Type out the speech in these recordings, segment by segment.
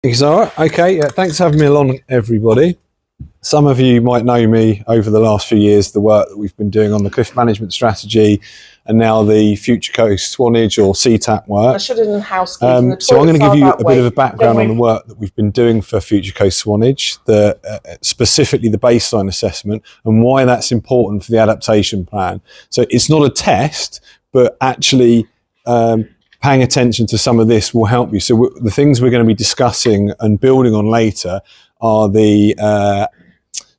Is that all right? Okay, yeah, thanks for having me along, everybody. Some of you might know me over the last few years, the work that we've been doing on the cliff management strategy and now the Future Coast Swanage or CTAP work. I should have done housekeeping. So I'm going to give you a bit of a background on the work that we've been doing for Future Coast Swanage, specifically the baseline assessment and why that's important for the adaptation plan. So it's not a test, but actually paying attention to some of this will help you. So the things we're going to be discussing and building on later are the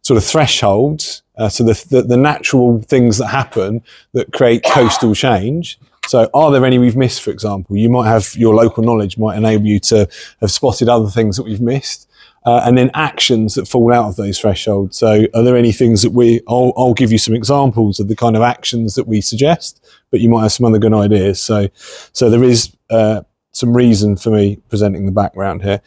sort of thresholds, so the natural things that happen that create coastal change. So are there any we've missed, for example? You might have, your local knowledge might enable you to have spotted other things that we've missed. And then actions that fall out of those thresholds. So are there any things that I'll give you some examples of the kind of actions that we suggest, but you might have some other good ideas. So there is some reason for me presenting the background here.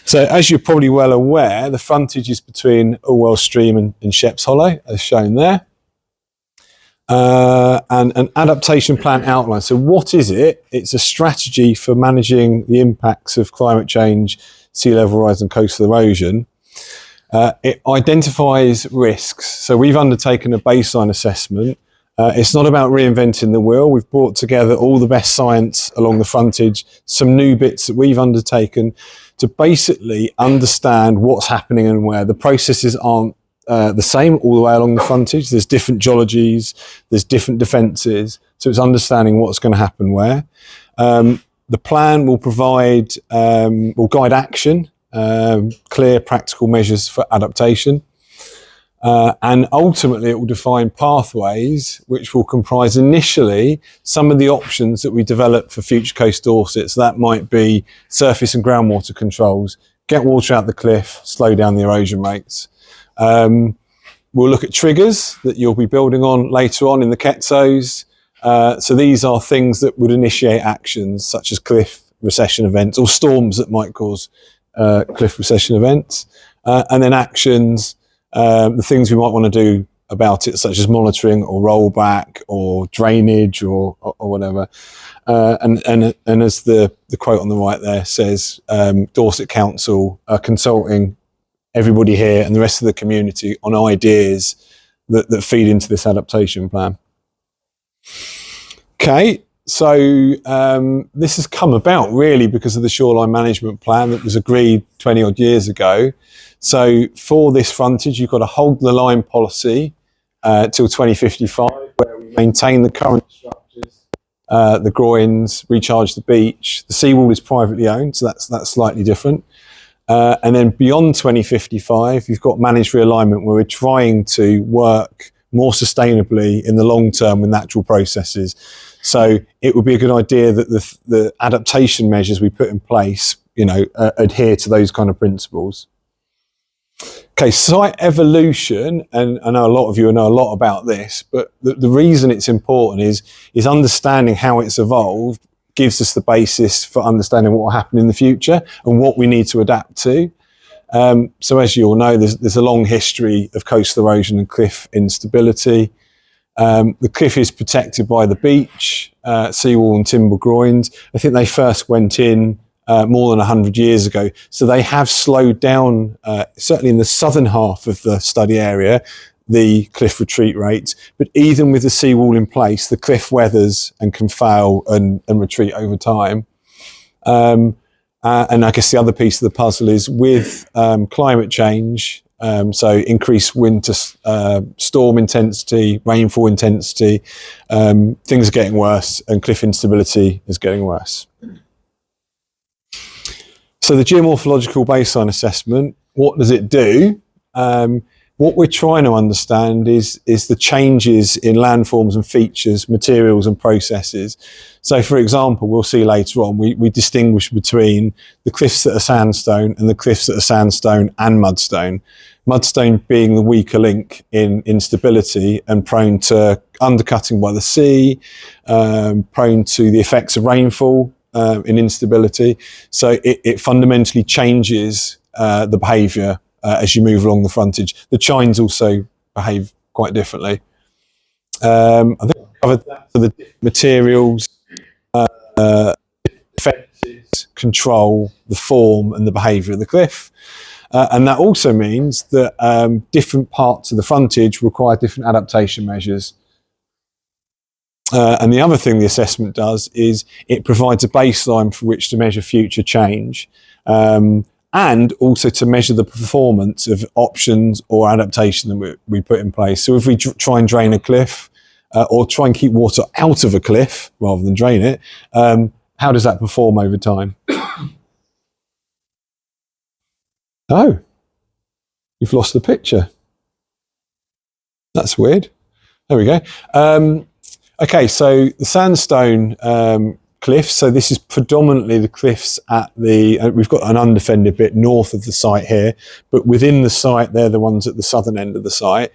So as you're probably well aware, the frontage is between Allwell Stream and Sheps Hollow, as shown there. And an adaptation plan outline. So what is it? It's a strategy for managing the impacts of climate change, sea level rise and coastal erosion. It identifies risks. So we've undertaken a baseline assessment. It's not about reinventing the wheel. We've brought together all the best science along the frontage, some new bits that we've undertaken to basically understand what's happening and where. The processes aren't the same all the way along the frontage. There's different geologies, there's different defences. So it's understanding what's going to happen where. The plan will provide, will guide action, clear practical measures for adaptation. And ultimately it will define pathways which will comprise initially some of the options that we develop for Future Coast Dorset. So that might be surface and groundwater controls, get water out the cliff, slow down the erosion rates. We'll look at triggers that you'll be building on later on in the Ketzos. So these are things that would initiate actions such as cliff recession events or storms that might cause cliff recession events. And then actions, the things we might want to do about it, such as monitoring or rollback or drainage or whatever. And as the quote on the right there says, Dorset Council are consulting everybody here and the rest of the community on ideas that feed into this adaptation plan. Okay, so this has come about really because of the shoreline management plan that was agreed 20 odd years ago. So for this frontage, you've got a hold the line policy till 2055, where we maintain the current structures, the groins, recharge the beach. The seawall is privately owned, so that's slightly different. And then beyond 2055, you've got managed realignment, where we're trying to work more sustainably in the long term with natural processes. So it would be a good idea that the adaptation measures we put in place, adhere to those kind of principles. Okay, site evolution, and I know a lot of you know a lot about this, but the reason it's important is understanding how it's evolved gives us the basis for understanding what will happen in the future and what we need to adapt to. So as you all know, there's a long history of coastal erosion and cliff instability. The cliff is protected by the beach, seawall and timber groins. I think they first went in more than 100 years ago. So they have slowed down, certainly in the southern half of the study area, the cliff retreat rates. But even with the seawall in place, the cliff weathers and can fail and retreat over time. And I guess the other piece of the puzzle is with climate change, so increased winter storm intensity, rainfall intensity, things are getting worse and cliff instability is getting worse. So the geomorphological baseline assessment, what does it do? What we're trying to understand is the changes in landforms and features, materials and processes. So for example, we'll see later on, we distinguish between the cliffs that are sandstone and the cliffs that are sandstone and mudstone. Mudstone being the weaker link in instability and prone to undercutting by the sea, prone to the effects of rainfall in instability. So it fundamentally changes the behaviour as you move along the frontage. The chines also behave quite differently. I think I covered that for the materials, defences, control the form and the behaviour of the cliff. And that also means that different parts of the frontage require different adaptation measures. And the other thing the assessment does is it provides a baseline for which to measure future change, and also to measure the performance of options or adaptation that we put in place. So if we try and drain a cliff, or try and keep water out of a cliff rather than drain it, how does that perform over time? Oh, you've lost the picture. That's weird. There we go. Okay, so the sandstone cliffs, so this is predominantly the cliffs at the, we've got an undefended bit north of the site here, but within the site, they're the ones at the southern end of the site.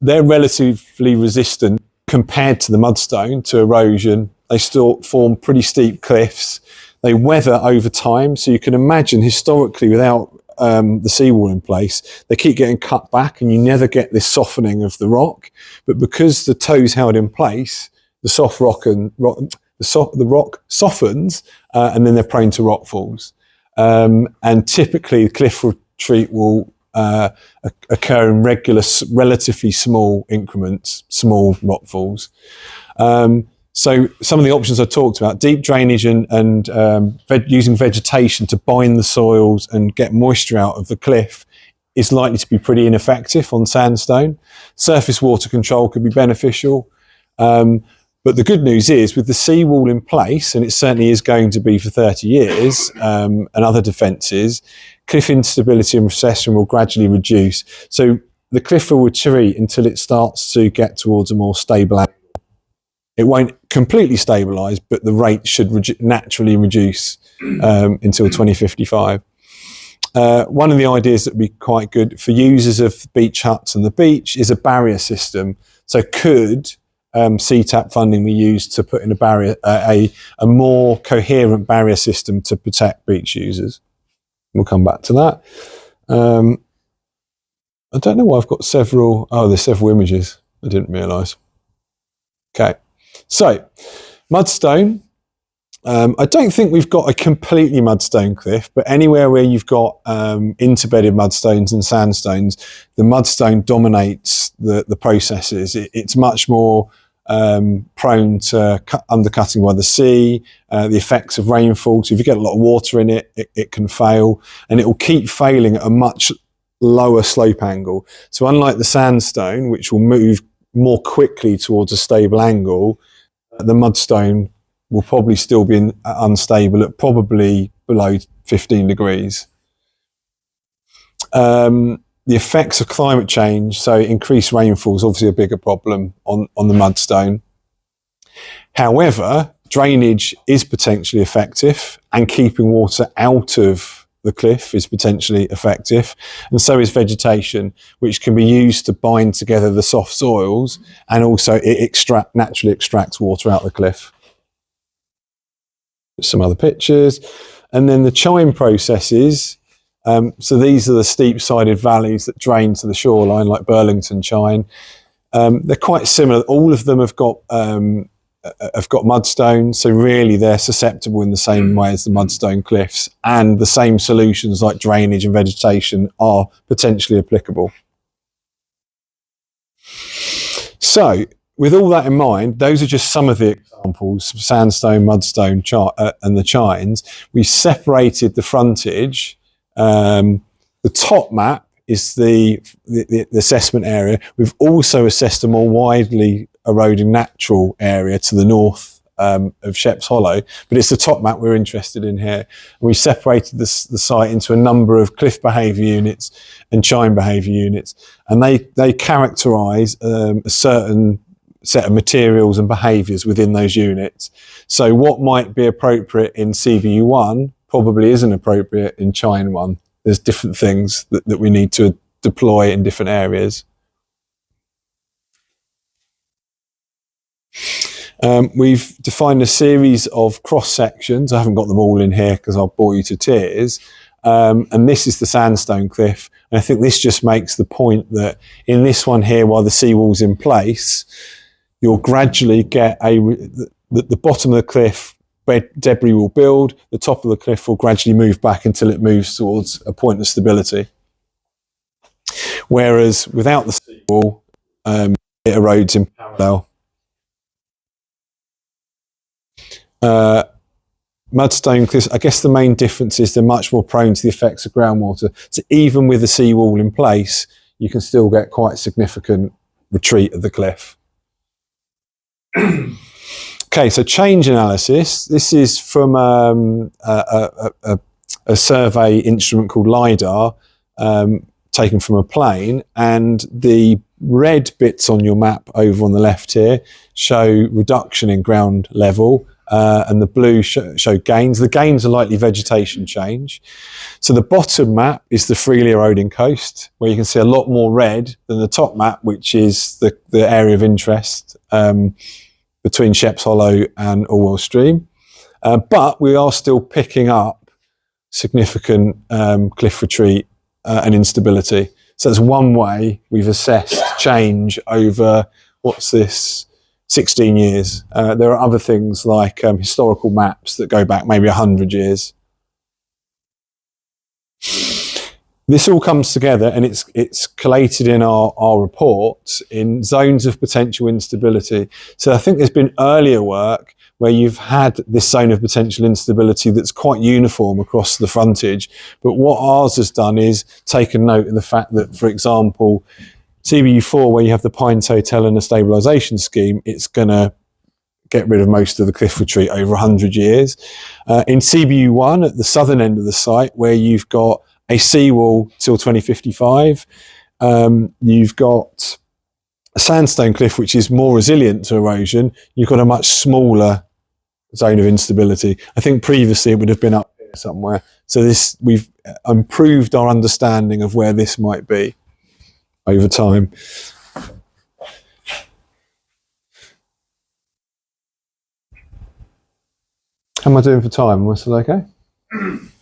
They're relatively resistant compared to the mudstone to erosion. They still form pretty steep cliffs. They weather over time, so you can imagine historically without the seawall in place, they keep getting cut back and you never get this softening of the rock. But because the toe's held in place, the soft rock and the rock softens, and then they're prone to rock falls. And typically the cliff retreat will occur in regular, relatively small increments, small rock falls. So some of the options I talked about, deep drainage and using vegetation to bind the soils and get moisture out of the cliff is likely to be pretty ineffective on sandstone. Surface water control could be beneficial. But the good news is with the seawall in place, and it certainly is going to be for 30 years, and other defences, cliff instability and recession will gradually reduce. So the cliff will retreat until it starts to get towards a more stable angle. It won't completely stabilise, but the rate should naturally reduce until 2055. One of the ideas that would be quite good for users of beach huts and the beach is a barrier system. So could CTAP funding be used to put in a barrier, a more coherent barrier system to protect beach users? We'll come back to that. I don't know why I've got several, there's several images. I didn't realise. Okay. So, mudstone. I don't think we've got a completely mudstone cliff, but anywhere where you've got interbedded mudstones and sandstones, the mudstone dominates the processes. It's much more prone to undercutting by the sea, the effects of rainfall. So if you get a lot of water in it, it can fail, and it will keep failing at a much lower slope angle. So unlike the sandstone, which will move more quickly towards a stable angle, the mudstone will probably still be unstable at probably below 15 degrees. The effects of climate change, so increased rainfall is obviously a bigger problem on the mudstone. However, drainage is potentially effective, and keeping water out of the cliff is potentially effective, and so is vegetation, which can be used to bind together the soft soils, and also it naturally extracts water out of the cliff. Some other pictures, and then the chine processes. So these are the steep-sided valleys that drain to the shoreline, like Burlington Chine. They're quite similar. All of them have got mudstone, so really they're susceptible in the same way as the mudstone cliffs, and the same solutions like drainage and vegetation are potentially applicable. So, with all that in mind, those are just some of the examples: sandstone, mudstone, and the chines. We've separated the frontage. The top map is the assessment area. We've also assessed a more widely eroding natural area to the north of Sheps Hollow, but it's the top map we're interested in here. And we've separated the site into a number of cliff behaviour units and chine behaviour units, and they characterise a certain set of materials and behaviours within those units. So what might be appropriate in CBU1 probably isn't appropriate in Chine 1. There's different things that we need to deploy in different areas. We've defined a series of cross sections. I haven't got them all in here because I'll bore you to tears. And this is the sandstone cliff. And I think this just makes the point that in this one here, while the seawall's in place, you'll gradually get the bottom of the cliff debris will build, the top of the cliff will gradually move back until it moves towards a point of stability. Whereas without the seawall, it erodes in parallel. Mudstone cliffs, I guess the main difference is they're much more prone to the effects of groundwater. So even with the seawall in place, you can still get quite significant retreat of the cliff. Okay, so change analysis. This is from a survey instrument called LiDAR, taken from a plane, and the red bits on your map over on the left here show reduction in ground level, and the blue show gains. The gains are likely vegetation change. So the bottom map is the freely eroding coast, where you can see a lot more red than the top map, which is the area of interest between Sheps Hollow and Orwell Stream. But we are still picking up significant cliff retreat and instability. So that's one way we've assessed change over, 16 years. There are other things like historical maps that go back maybe 100 years. This all comes together and it's collated in our report in zones of potential instability. So I think there's been earlier work where you've had this zone of potential instability that's quite uniform across the frontage. But what ours has done is taken note of the fact that, for example, CBU4, where you have the Pines Hotel and a stabilisation scheme, it's going to get rid of most of the cliff retreat over 100 years. In CBU1, at the southern end of the site, where you've got a seawall till 2055, you've got a sandstone cliff, which is more resilient to erosion. You've got a much smaller zone of instability. I think previously it would have been up here somewhere. So we've improved our understanding of where this might be over time. How am I doing for time? Am I still okay? You've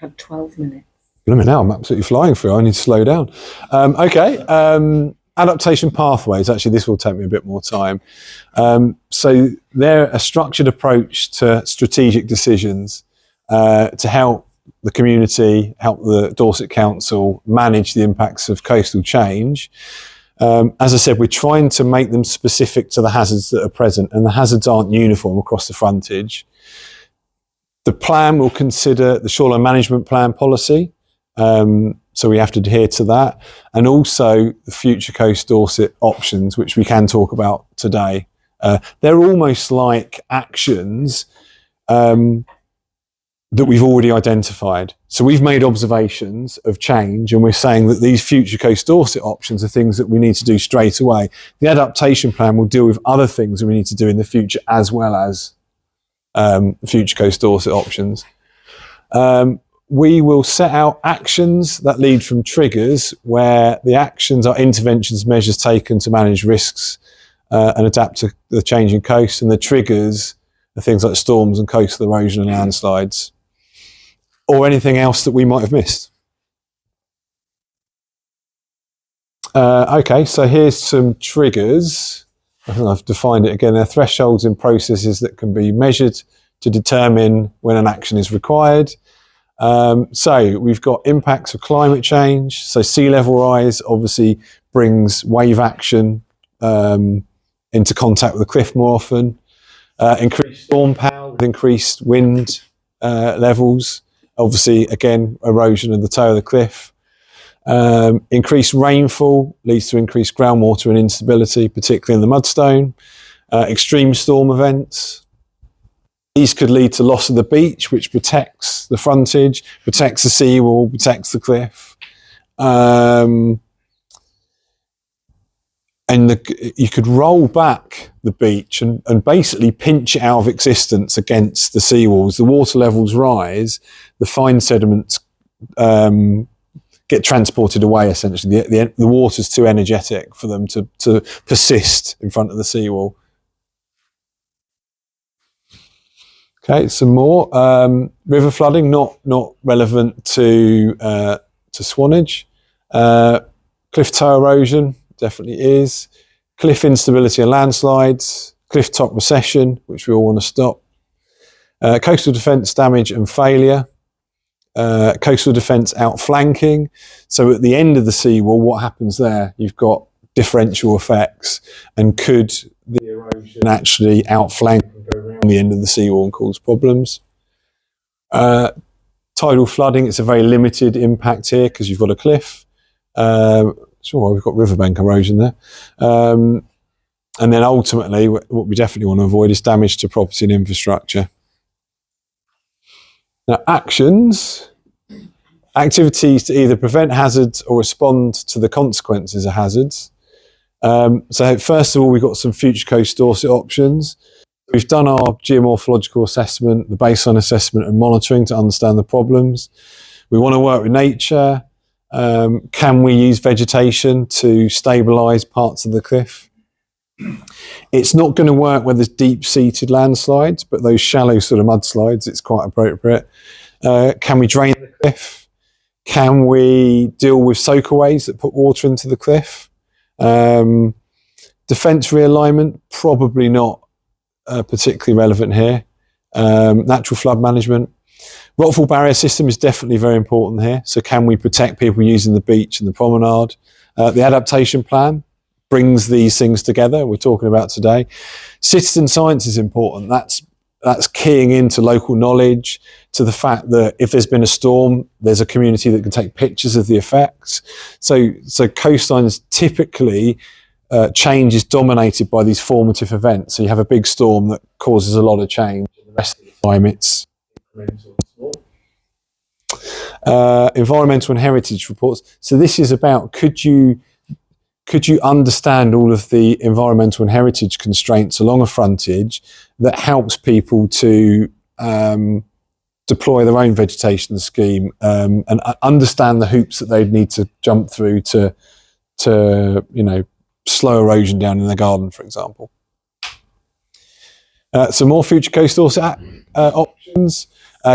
had 12 minutes. Now I'm absolutely flying through. I need to slow down. Okay. Adaptation pathways. Actually, this will take me a bit more time. So they're a structured approach to strategic decisions to help the community, help the Dorset Council manage the impacts of coastal change. As I said, we're trying to make them specific to the hazards that are present, and the hazards aren't uniform across the frontage. The plan will consider the shoreline management plan policy, so we have to adhere to that, and also the future Coast Dorset options, which we can talk about today. They're almost like actions that we've already identified. So we've made observations of change, and we're saying that these future Coast Dorset options are things that we need to do straight away. The adaptation plan will deal with other things that we need to do in the future, as well as future Coast Dorset options. We will set out actions that lead from triggers, where the actions are interventions, measures taken to manage risks and adapt to the changing coast, and the triggers are things like storms and coastal erosion and landslides, or anything else that we might have missed. Okay, so here's some triggers. I think I've defined it again. They're thresholds in processes that can be measured to determine when an action is required. So we've got impacts of climate change. So sea level rise obviously brings wave action into contact with the cliff more often. Increased storm power with increased wind levels. Obviously, again, erosion of the toe of the cliff. Increased rainfall leads to increased groundwater and instability, particularly in the mudstone. Extreme storm events. These could lead to loss of the beach, which protects the frontage, protects the seawall, protects the cliff. You could roll back the beach and basically pinch it out of existence against the seawalls. The water levels rise, the fine sediments get transported away, essentially. The water's too energetic for them to persist in front of the seawall. Okay, some more. River flooding, not relevant to Swanage. Cliff toe erosion, definitely is. Cliff instability and landslides. Cliff top recession, which we all want to stop. Coastal defence damage and failure. Coastal defence outflanking. So at the end of the seawall, what happens there? You've got differential effects, and could the erosion actually outflank and go around the end of the seawall and cause problems? Tidal flooding, it's a very limited impact here because you've got a cliff. Sure, we've got riverbank erosion there. And then ultimately, what we definitely want to avoid is damage to property and infrastructure. Now, activities to either prevent hazards or respond to the consequences of hazards. So first of all, we've got some future coast Dorset options. We've done our geomorphological assessment, the baseline assessment and monitoring to understand the problems. We want to work with nature. Can we use vegetation to stabilise parts of the cliff? It's not going to work where there's deep-seated landslides, but those shallow sort of mudslides, it's quite appropriate. Can we drain the cliff? Can we deal with soakaways that put water into the cliff? Defence realignment, probably not particularly relevant here. Natural flood management. Rockfall barrier system is definitely very important here. So can we protect people using the beach and the promenade? The adaptation plan brings these things together we're talking about today. Citizen science is important. That's keying into local knowledge, to the fact that if there's been a storm, there's a community that can take pictures of the effects. So coastlines typically, change is dominated by these formative events. So you have a big storm that causes a lot of change. The rest of the time it's incremental and small. Environmental and heritage reports. So this is about, could you understand all of the environmental and heritage constraints along a frontage that helps people to deploy their own vegetation scheme, and understand the hoops that they'd need to jump through to slow erosion down in the garden, for example. Some more future coast Dorset options.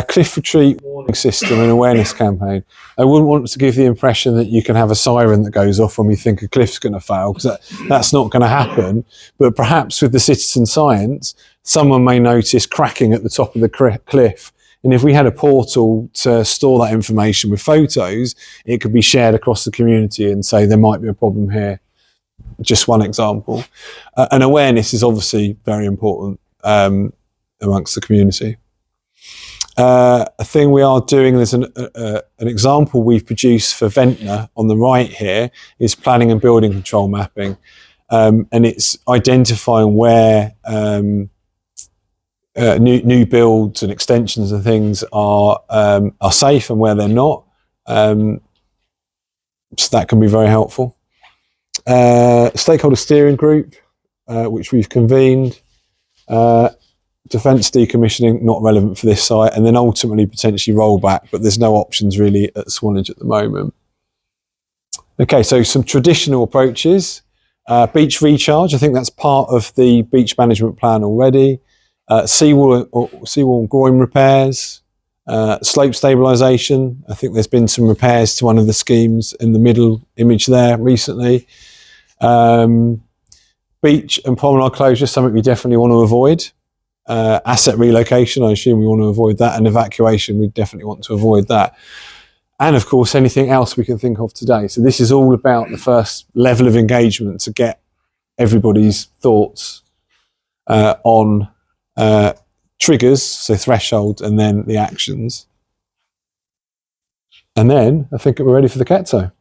Cliff retreat warning system and awareness campaign. I wouldn't want to give the impression that you can have a siren that goes off when we think a cliff's going to fail, because that's not going to happen. But perhaps with the citizen science, someone may notice cracking at the top of the cliff. And if we had a portal to store that information with photos, it could be shared across the community and say there might be a problem here. Just one example. And awareness is obviously very important amongst the community. A thing we are doing, there's an example we've produced for Ventnor on the right here, is planning and building control mapping. And it's identifying where new builds and extensions and things are safe and where they're not. So that can be very helpful. Stakeholder steering group, which we've convened. Defence decommissioning, not relevant for this site, and then ultimately potentially rollback, but there's no options really at Swanage at the moment. Okay, so some traditional approaches. Beach recharge, I think that's part of the beach management plan already. Seawall and groin repairs. Slope stabilisation, I think there's been some repairs to one of the schemes in the middle image there recently. Beach and promenade closure, something we definitely want to avoid. Asset relocation, I assume we want to avoid that, and evacuation, we definitely want to avoid that. And of course, anything else we can think of today. So this is all about the first level of engagement to get everybody's thoughts on triggers, so threshold, and then the actions. And then I think we're ready for the Ketso.